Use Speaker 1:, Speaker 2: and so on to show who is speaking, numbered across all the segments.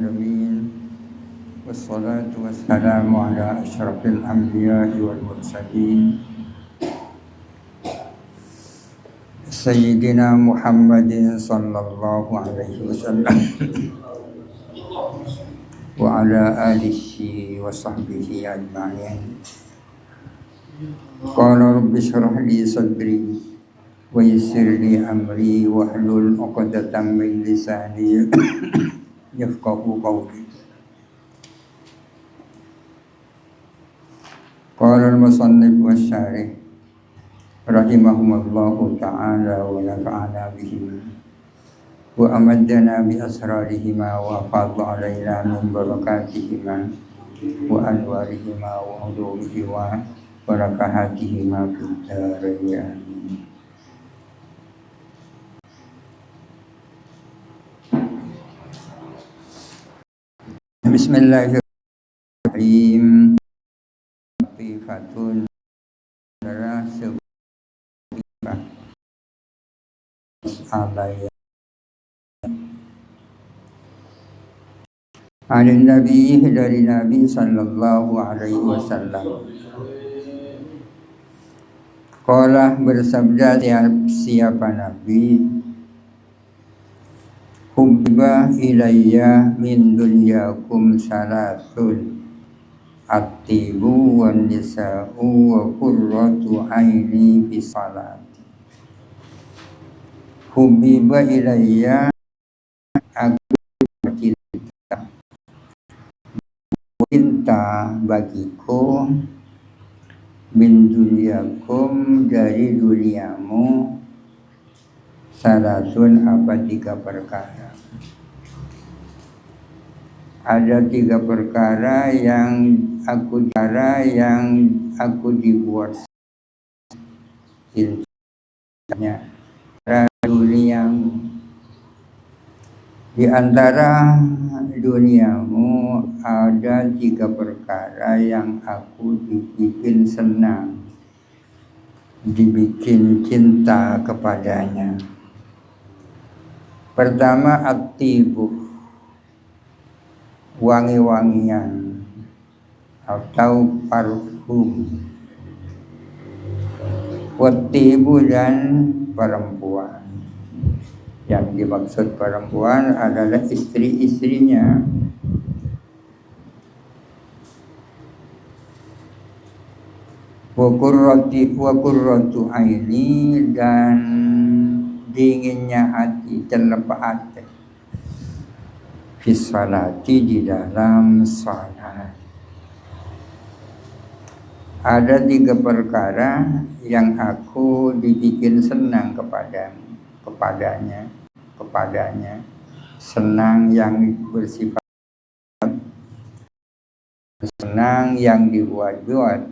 Speaker 1: Alamin. Wassalatu wassalamu ala asyrafil anbiya'i wal mursalin Sayyidina Muhammadin sallallahu alaihi wasallam wa ala alihi wa sahbihi ajma'in. Qala rabbi shrah li sadri wa yassir li amri wahlul 'uqdatam min lisani yafqahu qawli. Qala al-musannif wa syarih rahimahumullahu ta'ala wa nafa'ana bihim wa amaddana bi asrarihima wa fadla alaina min barakatihima wa anwarihima wa ulumihi wa barakatihima fid dharain. Bismillahirrahmanirrahim. Fatun darah sebab alaya Anin Nabi dari Nabi sallallahu alaihi wasallam. Qala bersabda siapa Nabi, hubba ilayya min dunyakum salatun at-tibu wan nisa'u wa qurratu aini fi salati. Hubbiba ilayya, aku cinta bagiku, min dunyakum dari duniamu, salatun apa 3 perkara. Ada 3 perkara yang aku dibuat cintanya duniamu. Di antara duniamu ada 3 perkara yang aku dibikin senang, dibikin cinta kepadanya. Pertama, at-tibu, wangi-wangian atau parfum. Wat-tibu dan perempuan. Yang dimaksud perempuan adalah istri-istrinya. Wa qurratu aini, dan dinginnya hati, terlepas hati, fi salati, di dalam salat. Ada 3 perkara yang aku dibikin senang kepadanya. Senang yang bersifat, senang yang dibuat-buat,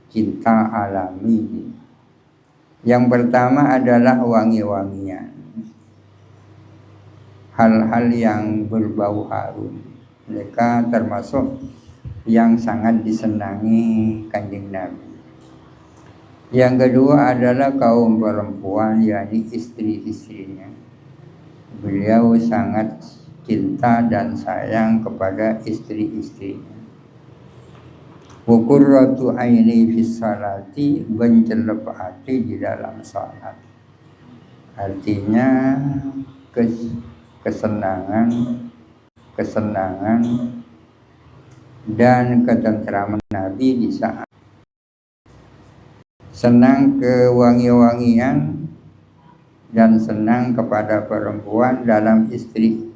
Speaker 1: cinta alami. Yang pertama adalah wangi-wangian, hal-hal yang berbau harum. Mereka termasuk yang sangat disenangi Kanjeng Nabi. Yang kedua adalah kaum perempuan, yakni istri-istrinya. Beliau sangat cinta dan sayang kepada istri-istrinya. Wa qurratu aini fis salati, bencelep hati di dalam salat. Artinya kesenangan dan ketentraman Nabi di saat senang ke wangi-wangian dan senang kepada perempuan dalam istri.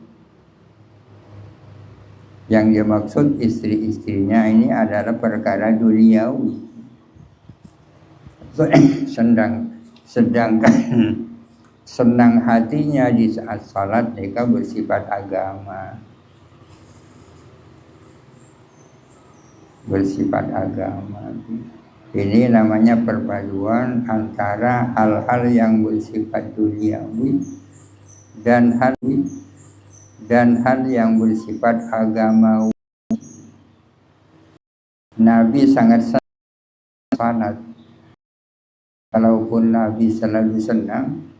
Speaker 1: Yang dimaksud istri-istrinya ini adalah perkara duniawi. Sedangkan senang hatinya di saat salat mereka bersifat agama. Ini namanya perpaduan antara hal-hal yang bersifat duniawi dan hal yang bersifat agamawi. Nabi sangat sangat, kalaupun Nabi selalu senang,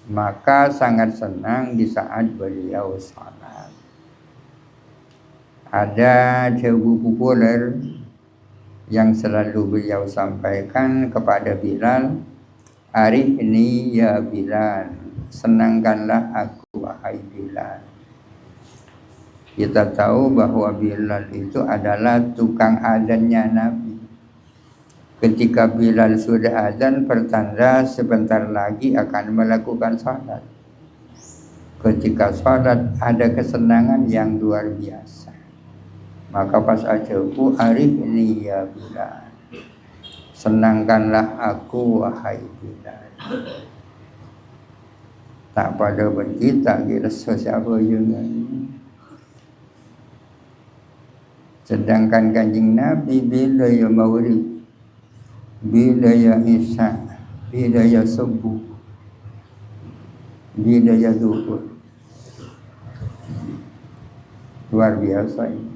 Speaker 1: maka sangat senang di saat beliau salat. Ada sebuah populer yang selalu beliau sampaikan kepada Bilal, hari ini ya Bilal, senangkanlah aku wahai Bilal. Kita tahu bahwa Bilal itu adalah tukang adzannya Nabi. Ketika Bilal sudah adzan, pertanda sebentar lagi akan melakukan salat. Ketika salat ada kesenangan yang luar biasa. Maka pas ajabu, hari ini ya Bilal, senangkanlah aku wahai Bilal. Tak pada berkita kira siapa juga. Sedangkan Kanjeng Nabi bila ya maghrib, bila ya isya, bila ya subuh, bila ya zuhur, luar biasa ini.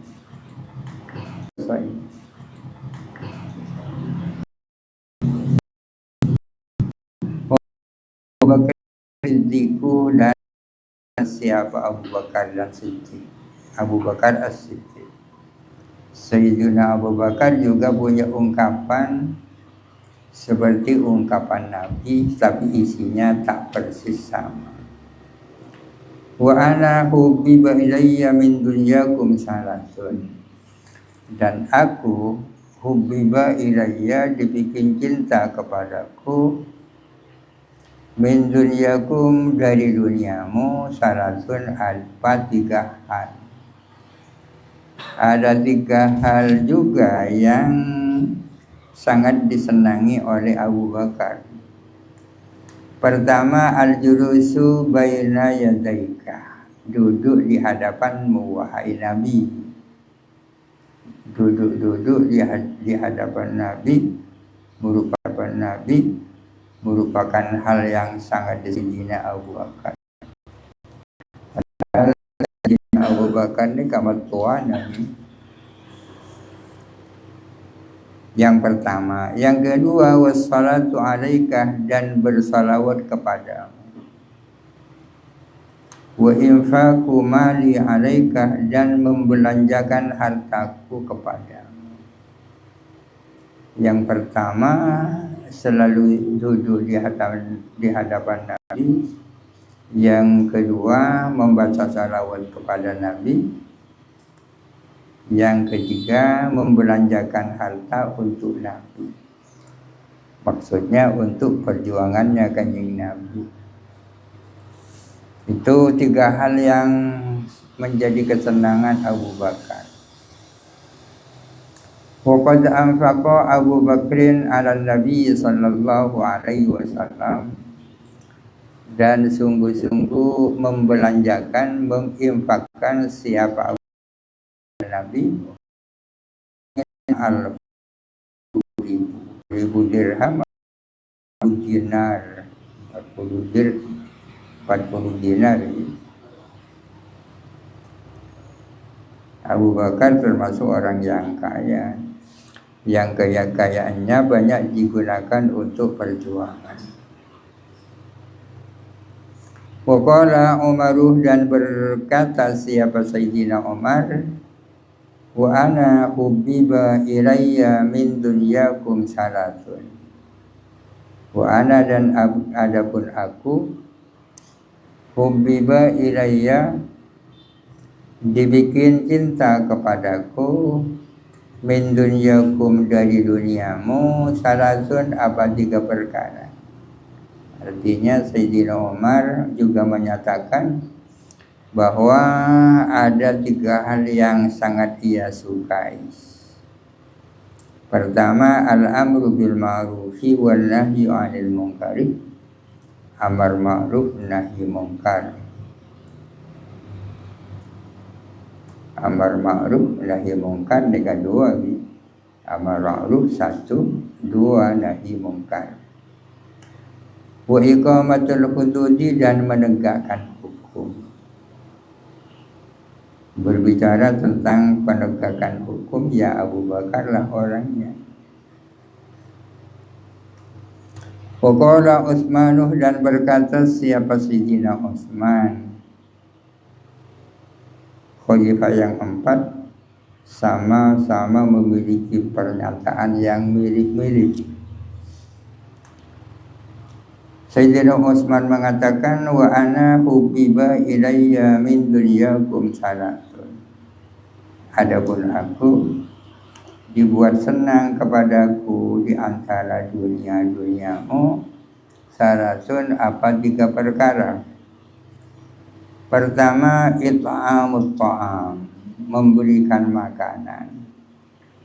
Speaker 1: Abu Bakar Siddiqu dan siapa Abu Bakar dan Siddiq? Abu Bakar As-Siddiq. Sayyidina Abu Bakar juga punya ungkapan seperti ungkapan Nabi, tapi isinya tak persis sama. Wa ana hubbiba ilayya min dunyakum salasun. Dan aku hubbiba ilayya, dibikin cinta kepadaku, min dunyakum, dari duniamu, salasun, alfa, 3 hal. Ada 3 hal juga yang sangat disenangi oleh Abu Bakar. Pertama, al-julusu baina yadaika, duduk di hadapanmu wahai Nabi. Duduk di hadapan Nabi merupakan hal yang sangat disenangi Abu Bakar. Abu Bakar ini kamat tua Nabi. Yang pertama, yang kedua, wassalatu alaika, dan bersalawat kepadamu. Wa infaqu mali alaika, dan membelanjakan hartaku kepadamu. Yang pertama, selalu duduk di hadapan Nabi. Yang kedua, membaca salawat kepada Nabi. Yang ketiga, membelanjakan harta untuk Nabi. Maksudnya untuk perjuangannya Kanjeng Nabi. Itu 3 hal yang menjadi kesenangan Abu Bakar. Waqad anfaqa Abu Bakrin ala Nabi sallallahu alaihi wasallam, dan sungguh-sungguh membelanjakan, menginfakkan siapa Nabi ribu dirham, 40 dinar, 40 dinar. Abu Bakar termasuk orang yang kaya, yang kaya-kayaannya banyak digunakan untuk perjuangan. Waqala Umaruh, dan berkata siapa Sayyidina Umar, wa ana hubbiba ilayya min dunyakum salatun. Wa ana, dan adapun aku, hubbiba ilayya, dibikin cinta kepadaku, min dunyakum, dari duniamu, salatun, 3 perkara. Artinya Sayyidina Umar juga menyatakan bahwa ada 3 hal yang sangat ia sukai. Pertama, al-amru bil ma'rufi wal nahyi 'anil munkari. Amar ma'ruf, nahi munkar. Amar ma'ruf, nahi munkar, dengan 2. Amar ma'ruf 1, 2 nahi munkar. Wa iqamatul hududi, dan menegakkan hukum. Berbicara tentang penegakan hukum, ya Abu Bakar lah orangnya. Waqala Utsmanuh, dan berkata siapa Sayyidina Utsman, khalifah yang 4, sama-sama memiliki pernyataan yang mirip-mirip. Sayyidina Utsman mengatakan, wa ana hubbiba ilayya min dunyakum salatun. Adapun aku dibuat senang kepadaku di antara duniamu salatun apa 3 perkara. Pertama, it'amut ta'am, memberikan makanan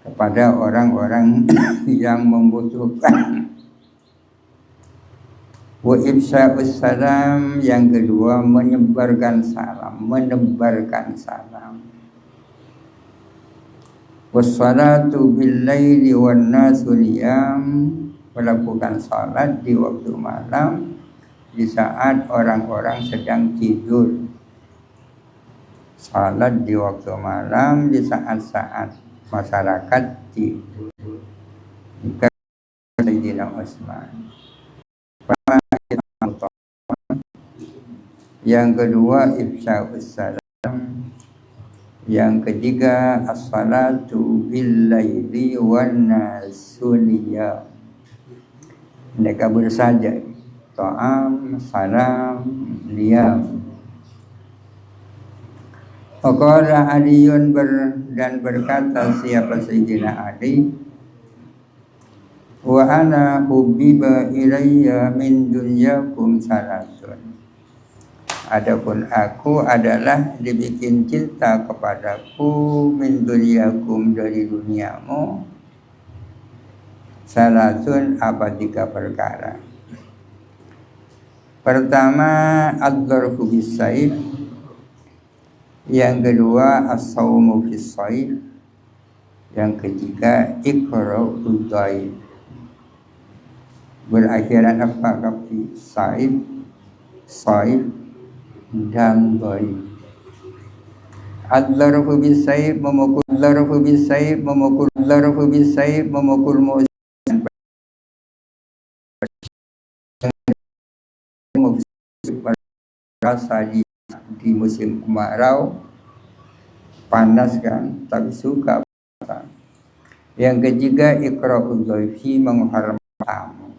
Speaker 1: kepada orang-orang yang membutuhkan. Wa ifsya'us salam, yang kedua menebarkan salam. Wassalatu bil laili wan nasu niyam, melakukan salat di waktu malam di saat orang-orang sedang tidur. Salat di waktu malam di saat-saat masyarakat tidur. Jika Sayyidina Utsman. Yang kedua ifsya'us salam. Yang ketiga as-salatu bil laili wan nasu niyam. Mereka bersajat, ta'am, salam, niyam. Faqala Aliun dan berkata siapa Sayyidina Ali, wa ana hubbiba ilayya min dunyakum salatun. Adapun aku adalah dibikin cinta kepadaku min dunyakum, dari duniamu, salatun apa 3 perkara. Pertama, ad-darbu bis-sayf. Yang kedua, as-sawmu fis-sayf. Yang ketiga, iqra'ud dhaif. Berakhiran apa kafi saif, dan dhaif. Ad-darbu bis-sayf, memukul musuh rasa di musim kemarau panas kan, tapi suka. Yang ketiga, iqra'ud dhaifi, menghormati tamu.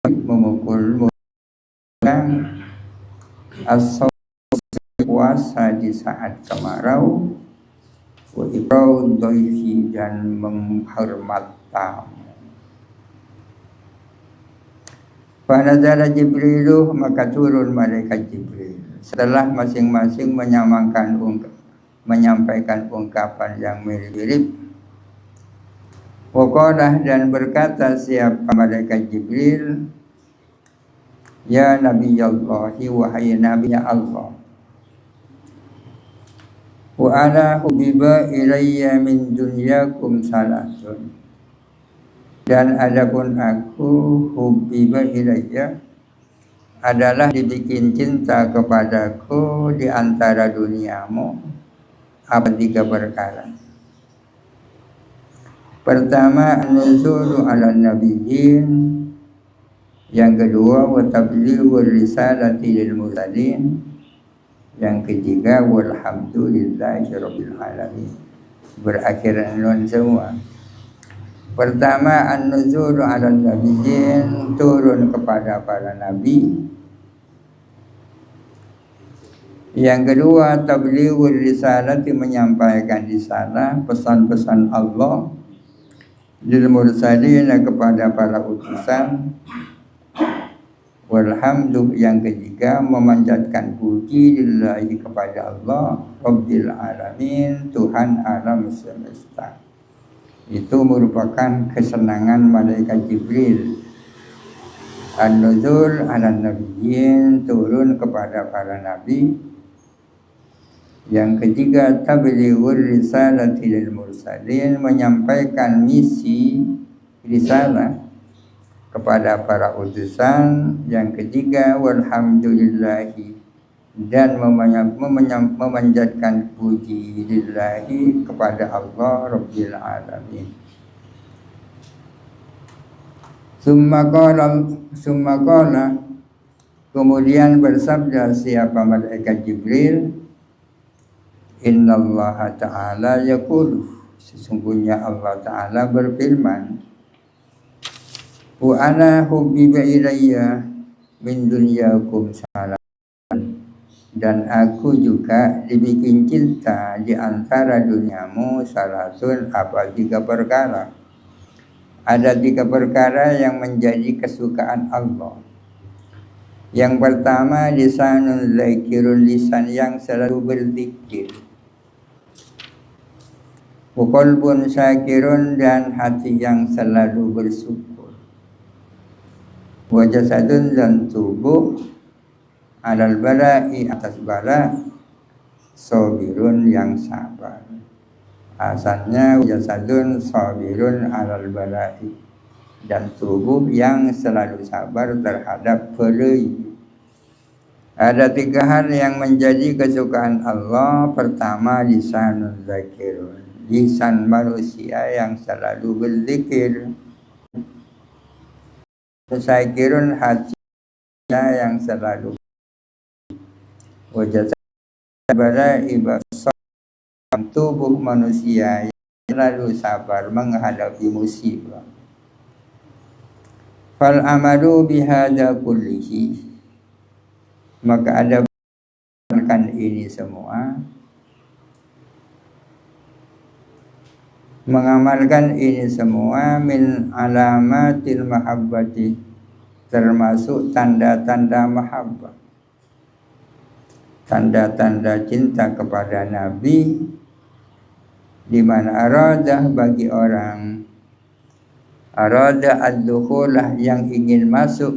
Speaker 1: Memukul puasa di saat kemarau, wa iqra'ud dhaifi, dan menghormati tamu. Fanazala Jibrilu, maka turun malaikat Jibril. Setelah masing-masing menyampaikan ungkapan yang mirip-mirip. Waqalah, dan berkata siapa malaikat Jibril, ya Nabi Allahi, wahai Nabi Allah, wa ana hubbiba ilayya min dunyakum salatun. Dan adapun aku hubbiba ilayya, adalah dibikin cinta kepadaku di antara duniamu apa 3 perkara. Pertama, an-nuzulu ala nabiyyin. Yang kedua, wa tablighur risalati lil mursalin. Yang ketiga, walhamdulillahi rabbil alamin. Berakhiran nun semua. Pertama, an-nuzulu ala nabiyyin, turun kepada para nabi. Yang kedua, tablighur risalati, menyampaikan risalah, pesan-pesan Allah, lil mursalin, kepada para utusan. Walhamdu, yang ketiga, memanjatkan puji lillahi, kepada Allah, rabbil alamin, Tuhan alam semesta. Itu merupakan kesenangan malaikat Jibril. An-nuzul ala nabiyyin, turun kepada para nabi. Yang ketiga, tablighur risalati lil mursalin, menyampaikan misi risalah kepada para utusan. Yang ketiga, walhamdulillahi, dan memanjatkan puji lillahi, kepada Allah rabbil alamin. Summa qala, kemudian bersabda siapa malaikat Jibril, Innallaha ta'ala yaqulu, sesungguhnya Allah Ta'ala berfirman, wa ana hubbiba ilayya min dunyakum salam, dan aku juga dibikin cinta di antara duniamu salatun, apa 3 perkara. Ada 3 perkara yang menjadi kesukaan Allah. Yang pertama, lisanun zakirun, lisan yang selalu berzikir. Wa qalbun syakirun, dan hati yang selalu bersyukur. Wa jasadun, dan tubuh alal bala'i, atas bala, sabirun, yang sabar. Asalnya jasadun sabirun alal bala'i, dan tubuh yang selalu sabar terhadap pelai. Ada 3 hal yang menjadi kesukaan Allah. Pertama, lisanun zakirun, lisan manusia yang selalu berzikir. Zakirun, hati yang selalu. Wajah bala'i, tubuh manusia yang selalu sabar menghadapi musibah. Fal amalu bihada kullihi, maka ada mengamalkan ini semua, mengamalkan ini semua min alamatil mahabbati, termasuk tanda-tanda mahabbah, tanda-tanda cinta kepada Nabi, di mana aradah, bagi orang arada ad-dukhulah, yang ingin masuk,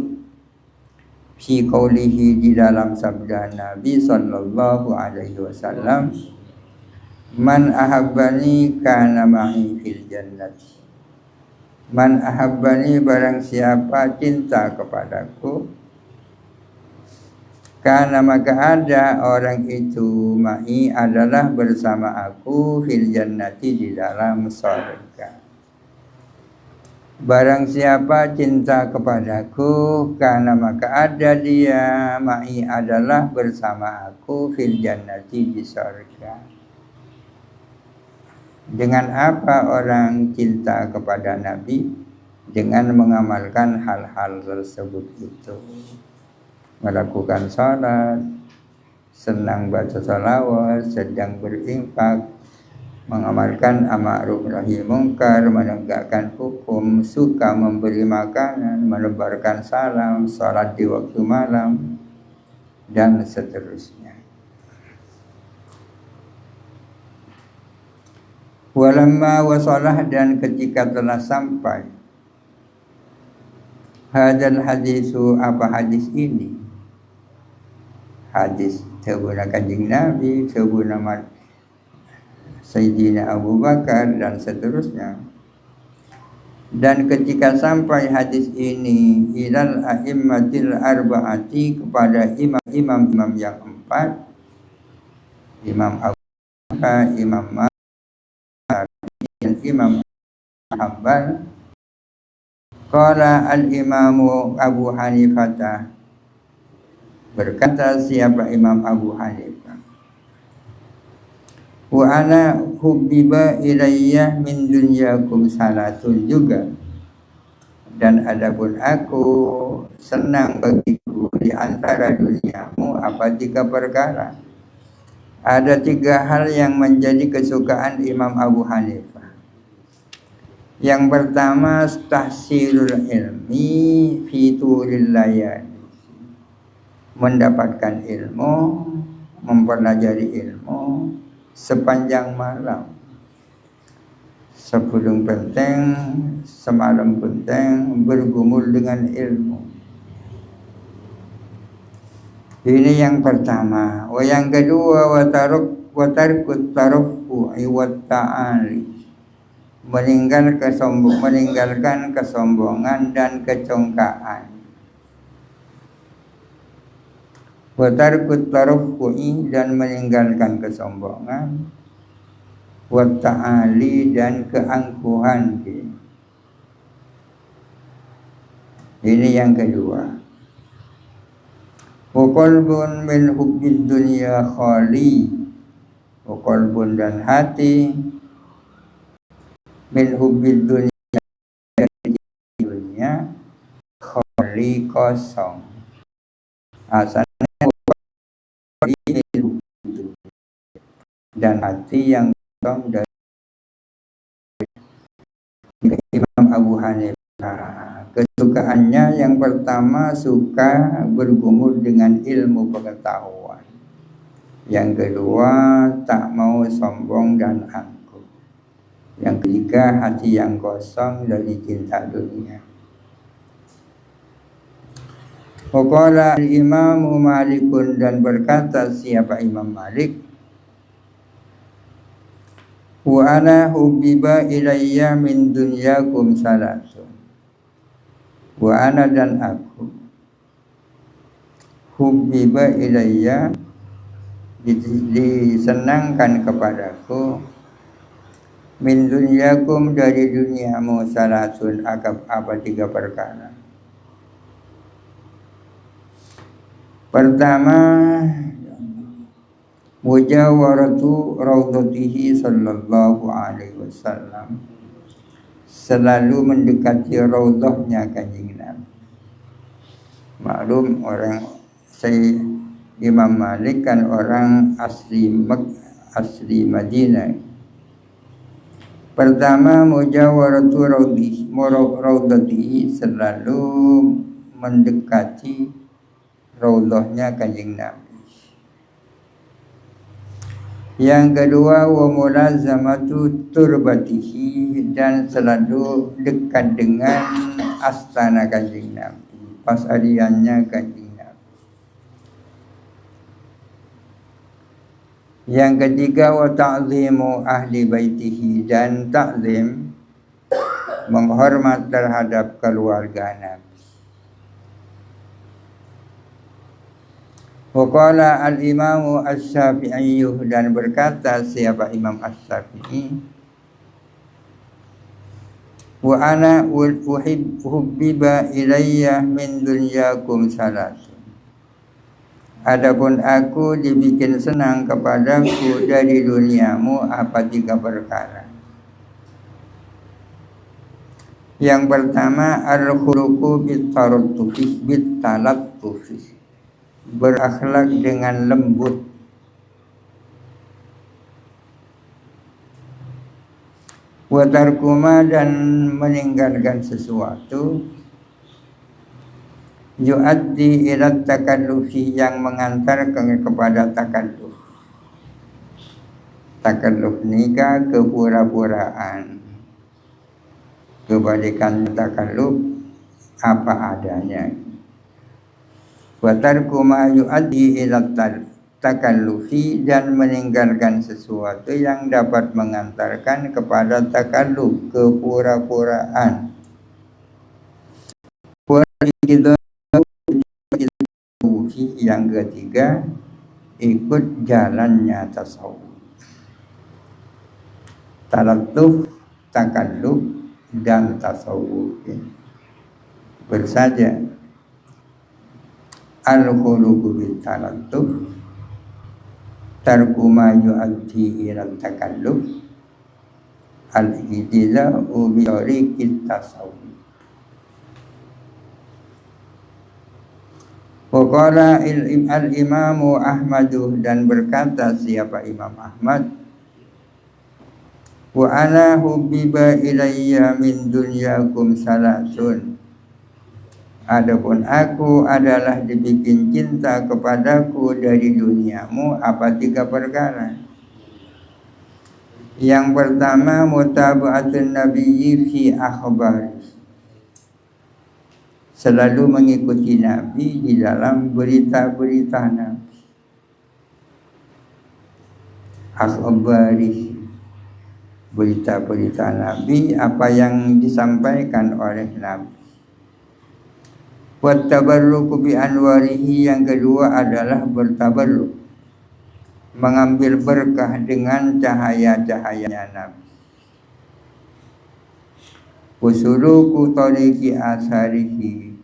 Speaker 1: fi qaulihi, di dalam sabda Nabi sallallahu alaihi wasallam, man ahabbani kana ma'i fil jannati. Man ahabbani, barang siapa cinta kepadaku, kana, maka ada orang itu, ma'i, adalah bersama aku, fil jannati, di dalam surga. Barang siapa cinta kepadaku, karena maka ada dia, ma'i, adalah bersama aku, fil jannati, di surga. Dengan apa orang cinta kepada Nabi? Dengan mengamalkan hal-hal tersebut itu. Melakukan salat, senang baca salawat, sedang berinfak, mengamalkan amar nahi mungkar, menegakkan hukum, suka memberi makanan, menebarkan salam, salat di waktu malam, dan seterusnya. Walamma wasalah, dan ketika telah sampai hadal hadisu, apa hadis ini, hadis sebuah kanjeng Nabi, sebuah nama Sayyidina Abu Bakar, dan seterusnya. Dan ketika sampai hadis ini ilal a'immatil arba'ati, kepada imam-imam yang 4, Imam Abu Bakar, Imam Malik, dan Imam Hanbal. Qala al-imamu Abu Hanifah, berkata siapa Imam Abu Hanifah, wa ana hubbiba ilayya min dunyakum salatun juga, dan adapun aku senang bagiku di antara duniamu, apa 3 perkara. Ada 3 hal yang menjadi kesukaan Imam Abu Hanifah. Yang pertama, tahsilul ilmi fi tulil layali, mendapatkan ilmu, mempelajari ilmu sepanjang malam. Sebelum penting, semalam penting, bergumul dengan ilmu. Ini yang pertama. Yang kedua, watarkut taraffu'i wat ta'ali, meninggalkan kesombongan dan kecongkaan. Watarkut taraffu'i, dan meninggalkan kesombongan, wa ta'ali, dan keangkuhan. Ini yang kedua. Wa qalbun min hubbid dunya khali, wa qalbun dan hati, min hubbid dunya dari dunia, kholi kosong. Asalnya dan hati yang kosong dari Imam Abu Hanifah. Kesukaannya yang pertama suka bergumul dengan ilmu pengetahuan. Yang kedua tak mau sombong dan angkuh. Yang ketiga hati yang kosong dari cinta dunia. Waqala al-Imam Malikun dan berkata siapa Imam Malik, wa ana hubbiba ilayya min dunyakum salasun. Wa ana dan aku hubbiba ilayya disenangkan kepadaku min dunyakum dari duniamu salasun apa 3 perkara. Pertama, mujawaratu raudhatihi sallallahu alaihi wasallam, selalu mendekati raudhahnya Kanjeng Nabi. Maklum orang saya Imam Malik kan orang asli Madinah. Pertama, mujawaratu raudhatihi, selalu mendekati raudhahnya Kanjeng Nabi. Yang kedua, wa mulazamatu turbatihi, dan selalu dekat dengan astana Kanjeng Nabi, pasariannya Kanjeng Nabi. Yang ketiga, wa ta'zimu ahli baitihi, dan ta'zim menghormat terhadap keluarga Nabi. Waqala al-Imamu Asy-Syafi'i, dan berkata siapa Imam Asy-Syafi'i, wa ana hubbiba ilayya min dunyakum salatun. Adapun aku dibikin senang kepadaku dari duniamu apa 3 perkara. Yang pertama, al-khuluqu bit-talattufi, berakhlak dengan lembut. Wa tarkuma, dan meninggalkan sesuatu yu'addi ila takallufi, yang mengantarkan kepada takalluf. Takalluf nikah kepura-puraan. Kebalikan takalluf apa adanya. Wa tarku ma yu'addi ila takallufi, dan meninggalkan sesuatu yang dapat mengantarkan kepada takalluf, kepura-puraan. Yang ketiga, ikut jalannya tasawuf. Talatuf, takalluf, dan tasawuf bersaja. Al-khuluqu bit-talatuf, tarku ma yu'addi ila takalluf, al-ijtiza'u bi tariqit tasawuf. Wa qala al-Imamu Ahmadu, dan berkata siapa Imam Ahmad, wa ana hubbiba ilayya min dunyakum salasun. Adapun aku adalah dibikin cinta kepadaku dari duniamu apa 3 perkara. Yang pertama, mutaba'atun nabiyyi fi akhbari, selalu mengikuti Nabi di dalam berita-berita Nabi. Akhbari, berita-berita Nabi, apa yang disampaikan oleh Nabi. Wat tabarruku bi anwarihi, yang kedua adalah bertabarruk, mengambil berkah dengan cahaya-cahayanya Nabi. Usuluku tariqi asarihi,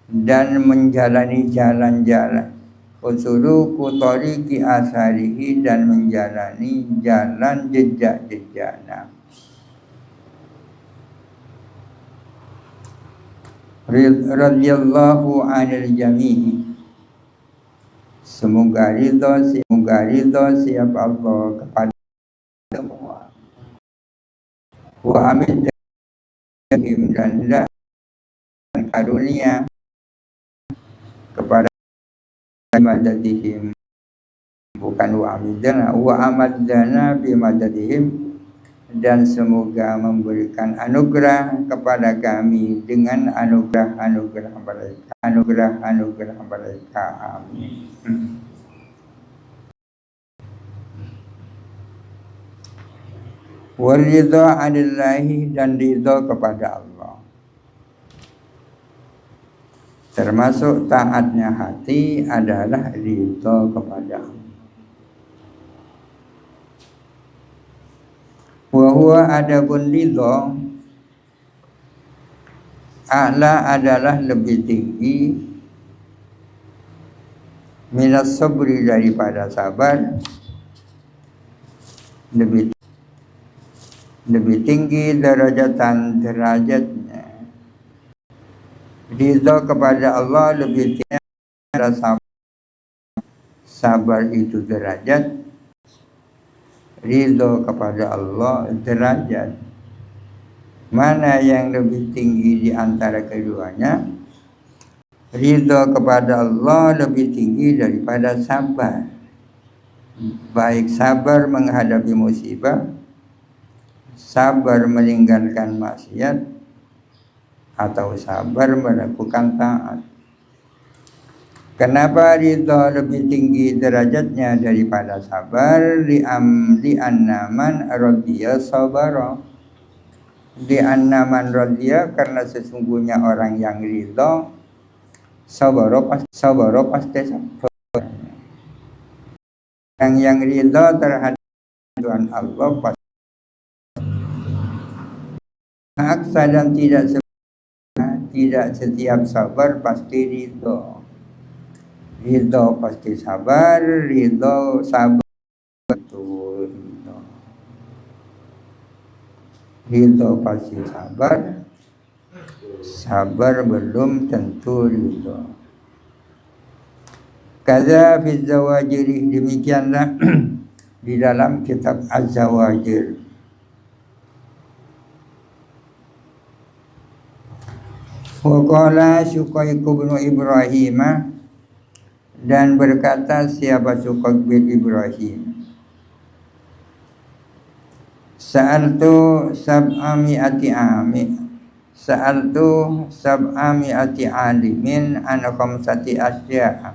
Speaker 1: dan menjalani jalan-jalan Usuluku tariqi asarihi, dan menjalani jalan jejak-jejaknya. Radhiyallahu anil jami'i. Semoga ridho siapa Allah kepada semua. Wa amin dan karunia kepada madadihim, bukan wa amadana bi madadihim, dan semoga memberikan anugerah kepada kami dengan anugerah mereka. Amin. Waridha anillahi, dan ridha kepada Allah, termasuk taatnya hati adalah ridha kepada Allah. Wa huwa adapun ridha a'la adalah lebih tinggi minas sabri daripada sabar, lebih tinggi derajatnya. Ridha kepada Allah lebih tinggi daripada sabar. Sabar itu derajat, ridho kepada Allah derajat. Mana yang lebih tinggi di antara keduanya? Ridho kepada Allah lebih tinggi daripada sabar. Baik sabar menghadapi musibah, sabar meninggalkan maksiat, atau sabar melakukan taat. Kenapa ridha lebih tinggi derajatnya daripada sabar? Li'anna man radhiya sabara. Li'anna man radhiya, karena sesungguhnya orang yang ridha sabara pasti sabar. Yang ridha terhadap Tuhan Allah pasti aksa, dan tidak setiap sabar pasti ridha. Ridho pasti sabar, ridho sabar betul. Ridho pasti sabar, sabar belum tentu ridho. Kaza fi zawajir, demikianlah di dalam kitab Az-Zawajir. Wa qala Syuqaiq bin Ibrahim, dan berkata siapa Syuqaiq bin Ibrahim, Sa'altu sab'ami'ati alimin an khamsati asya'a.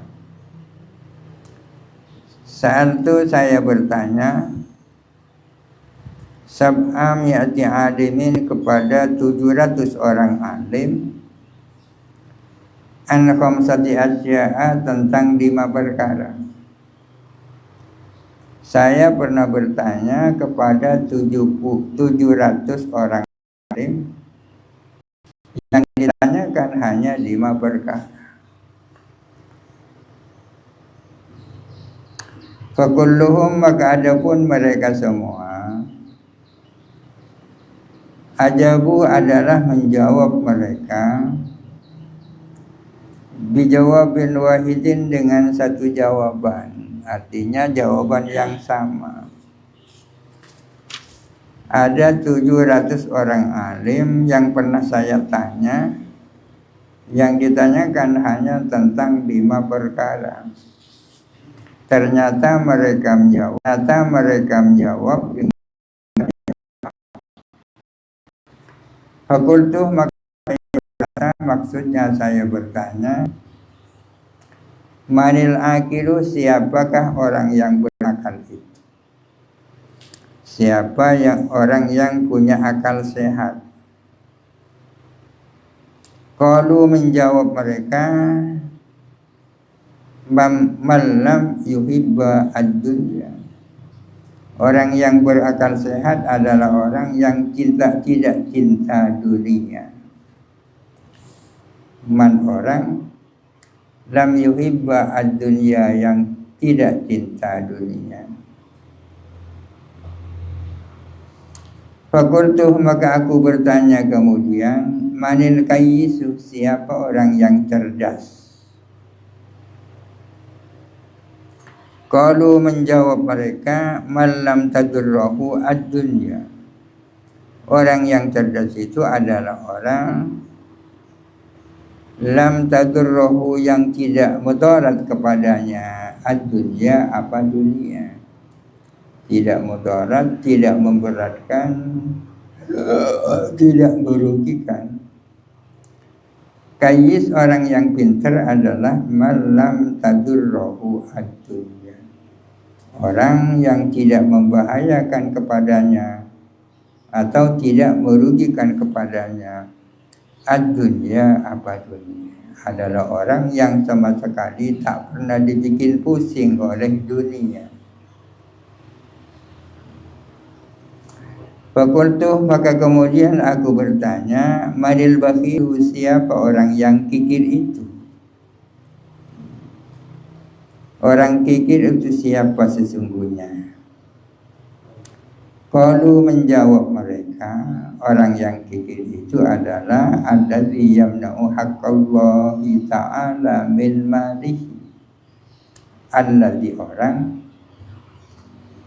Speaker 1: Sa'altu, saya bertanya, sab'ami'ati alimin kepada 700 orang alim, an khamsati asya'a tentang 5 perkara. Saya pernah bertanya kepada 700 orang alim, yang ditanyakan hanya 5 perkara. Fakulluhum, maka adapun mereka semua, ajabu adalah menjawab mereka, bijawabin wahidin, dengan satu jawaban, artinya jawaban yang sama. Ada 700 orang alim yang pernah saya tanya, yang ditanyakan hanya tentang 5 perkara. Ternyata mereka menjawab dengan fakultuh, maka maksudnya saya bertanya, manil akilu, siapakah orang yang berakal itu? Siapa orang yang punya akal sehat? Qalu, menjawab mereka, malam yuhibba ad-dunya. Orang yang berakal sehat adalah orang yang tidak cinta dunia. Orang lam yuhibba ad-dunya, yang tidak cinta dunia. Fakultuh, maka aku bertanya kemudian, manil kayyisu, siapa orang yang cerdas? Qalu, menjawab mereka, malam tadurrahu ad-dunya. Orang yang cerdas itu adalah orang lam tadurrahu, yang tidak mudarat kepadanya ad-dunya, apa dunia. Tidak mudarat, tidak memberatkan, tidak merugikan. Kayyis, orang yang pintar adalah malam tadurrahu ad-dunya, orang yang tidak membahayakan kepadanya atau tidak merugikan kepadanya ad-dunya, apa dunia. Adalah orang yang sama sekali tak pernah dibikin pusing oleh dunia. Fakultuh, maka kemudian aku bertanya, manil bakhil, siapa orang yang kikir itu? Orang kikir itu siapa sesungguhnya? Qalu, menjawab mereka, orang yang kikir itu adalah alladzi yamna'u haqqallahi ta'ala min malihi. Alladzi, orang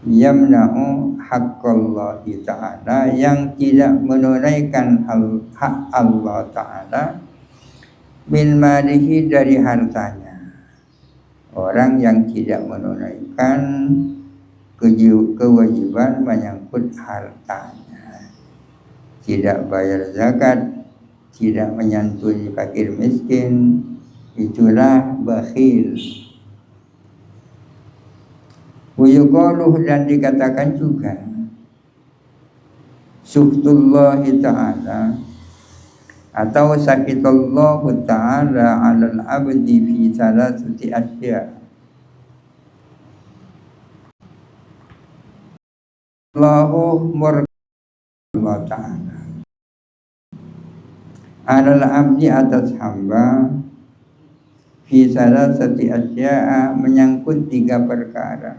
Speaker 1: yamna'u haqqallahi ta'ala, yang tidak menunaikan hak Allah ta'ala, min malihi, dari hartanya. Orang yang tidak menunaikan kewajiban menyangkut hartanya, tidak bayar zakat, tidak menyantuni fakir miskin, itulah bakhil. Wuyuqaluh, dan dikatakan juga suhtullahi ta'ala, atau sakitallahu ta'ala 'alal 'abdi fi salasati asya. Allahu murka Allah ta'ala 'alal 'abdi, atas hamba, fi salasati asya, menyangkut 3 perkara.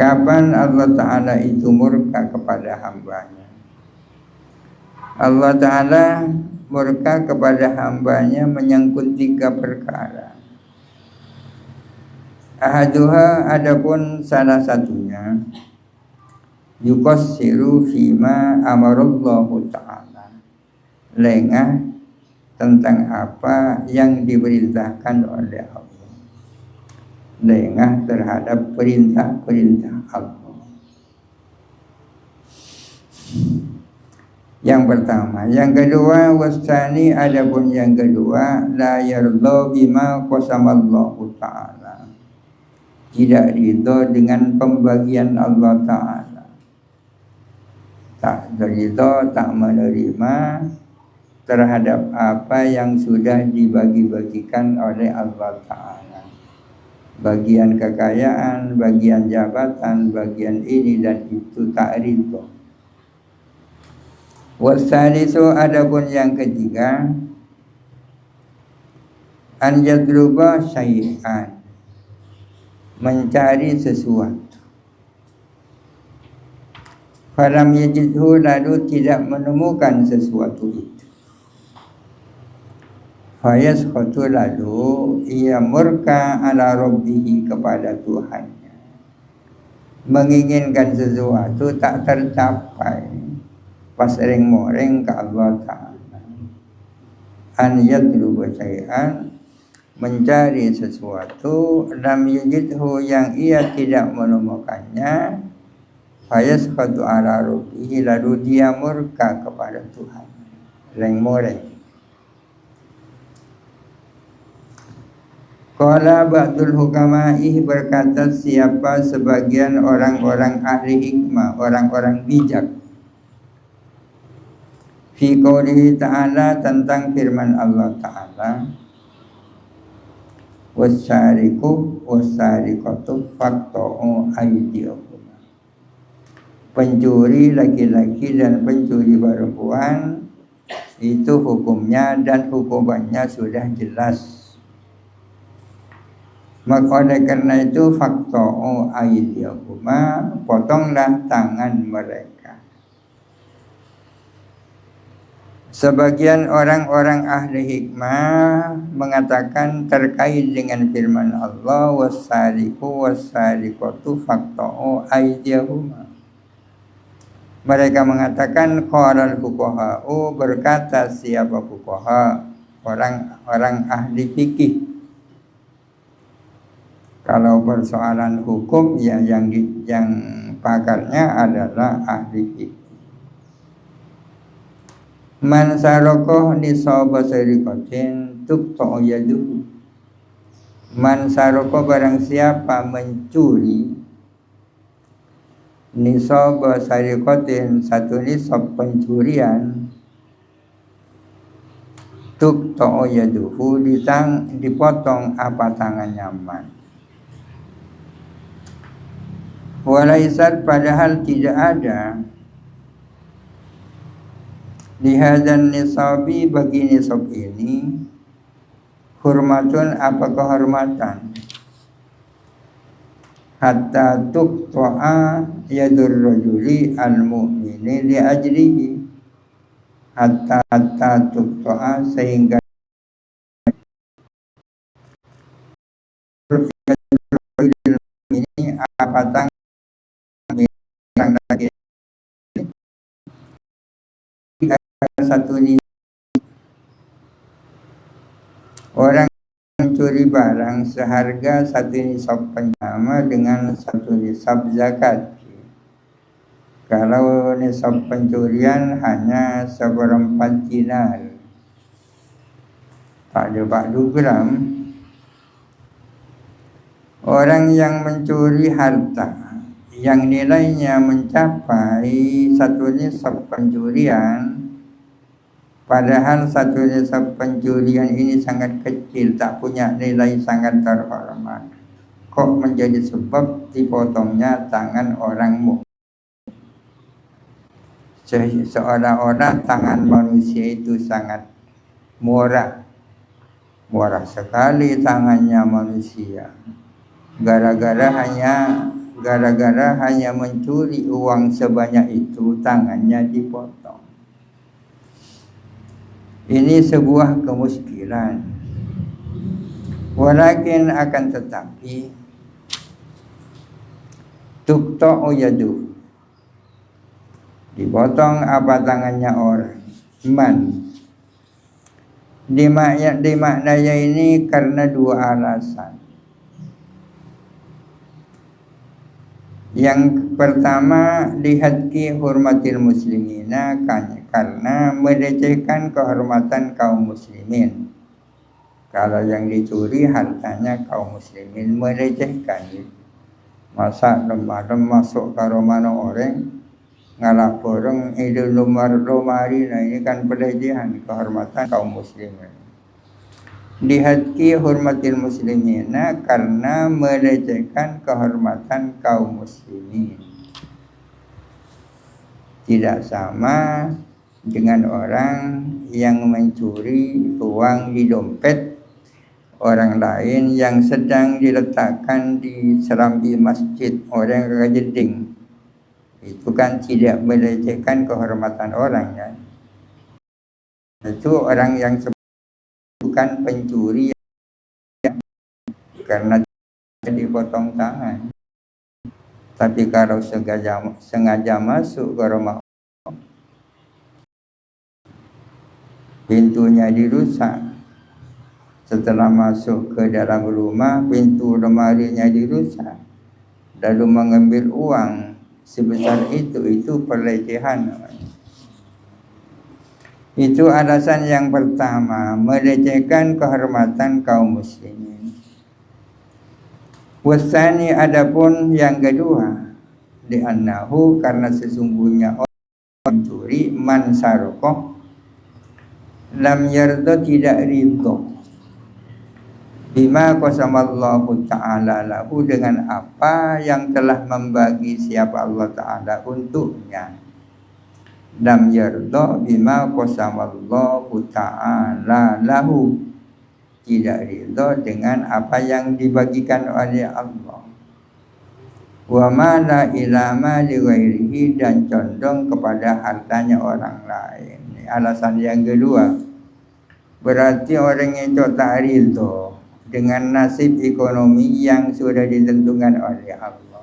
Speaker 1: Kapan Allah Ta'ala itu murka kepada hambanya? Allah Ta'ala murka kepada hambanya menyangkut 3 perkara. Ahaduha, adapun salah satunya, yuqassiru fima amarallahu ta'ala, lengah tentang apa yang diperintahkan oleh Allah, lengah terhadap perintah-perintah Allah. Yang pertama. Yang kedua, wasani, adapun yang kedua, la yarda bima qasamallahu ta'ala, tidak ridho dengan pembagian Allah Ta'ala, tak ridho, tak menerima terhadap apa yang sudah dibagi-bagikan oleh Allah Ta'ala. Bagian kekayaan, bagian jabatan, bagian ini dan itu tak ridho. Wasalisu, adapun yang ketiga, an yadluba syai'an, mencari sesuatu. Falam yajidhu, lalu tidak menemukan sesuatu itu. Fayaskhatu, lalu ia murka ala rabbihi, kepada Tuhannya. Menginginkan sesuatu tak tercapai, pasring moreng ke Allah Ta'ala. An yadluba syai'an, mencari sesuatu, lam yajidhu, yang ia tidak menemukannya. Fayaskhatu ala rabbihi, lalu dia murka kepada Tuhan, reng moreng. Qala ba'dul hukama'i, berkata siapa sebagian orang-orang ahli hikmah, orang-orang bijak, fi qoulihi ta'ala, tentang firman Allah Ta'ala, wasyariku wasyariqatu faqta'u aydiyahuma, pencuri laki-laki dan pencuri perempuan Itu hukumnya dan hukumannya sudah jelas. Maka oleh karena itu faqta'u aydiyahuma, potonglah tangan mereka. Sebagian orang-orang ahli hikmah mengatakan terkait dengan firman Allah was-sariqu was-sariqatu faqta'u aydiyahuma. Mereka mengatakan qalal fuqaha'u, berkata siapa fuqaha, orang-orang ahli fikih. Kalau persoalan hukum ya yang pakarnya adalah ahli fikih. Man saraqah nisaba sariqatin tuqta'u yaduhu. Man saraqah, barang siapa mencuri nisaba sariqatin, satu nisab pencurian, tuqta'u yaduhu, dipotong apa tangannya man. Walaisat, padahal tidak ada lihadan nisabi, bagi nisab ini, hurmatun, apa kehormatan, hatta tuqta'a yadur rajuli al-mu'mini li ajrihi, hatta tuqta'a, sehingga ini apa tangan lagi satu ini. Orang mencuri barang seharga satu nisab penyama dengan satu nisab zakat. Kalau nisab pencurian hanya 1/4 dinar, 40 gram. Orang yang mencuri harta yang nilainya mencapai satu nisab pencurian, padahal satu nisab pencurian ini sangat kecil, tak punya nilai sangat terhormat, kok menjadi sebab dipotongnya tangan orang mukmin? Seolah-olah tangan manusia itu sangat murah sekali tangannya manusia. Gara-gara hanya mencuri uang sebanyak itu, tangannya dipotong. Ini sebuah kemuskilan. Walakin, akan tetapi, tuqta'u yadu, dipotong apa tangannya orang. Man, dimaknanya ini karena dua alasan. Yang pertama, lihatki hurmatil muslimina, karena melecehkan kehormatan kaum muslimin. Kalau yang dicuri hartanya kaum muslimin, melecehkan. Masa lemah masuk ke rumah orang, ngalah borong itu lumari, nah ini kan pelecehan kehormatan kaum muslimin. Lihatki hurmatil muslimina, karena melecehkan kehormatan kaum muslimin. Tidak sama dengan orang yang mencuri uang di dompet orang lain yang sedang diletakkan di serambi masjid orang kejeding. Itu kan tidak melecehkan kehormatan orang, ya. Itu orang yang bukan pencuri, karena dipotong tangan. Tapi kalau sengaja masuk ke rumah, pintunya dirusak. Setelah masuk ke dalam rumah, pintu lemarinya dirusak, lalu mengambil uang sebesar itu pelecehan. Itu alasan yang pertama, melecehkan kehormatan kaum muslimin. Wasani, adapun yang kedua, li'annahu, karena sesungguhnya orang mencuri, man sarqah, lam yarda, tidak ridho, bima qasamallahu ta'ala lahu, dengan apa yang telah membagi siapa Allah Ta'ala untuknya. lam yarda bima qasamallahu ta'ala lahu, tidak ridha dengan apa yang dibagikan oleh Allah. Wa mala ila mali ghairihi, dan condong kepada hartanya orang lain. Alasan yang kedua, berarti orang itu tak ridha dengan nasib ekonomi yang sudah ditentukan oleh Allah.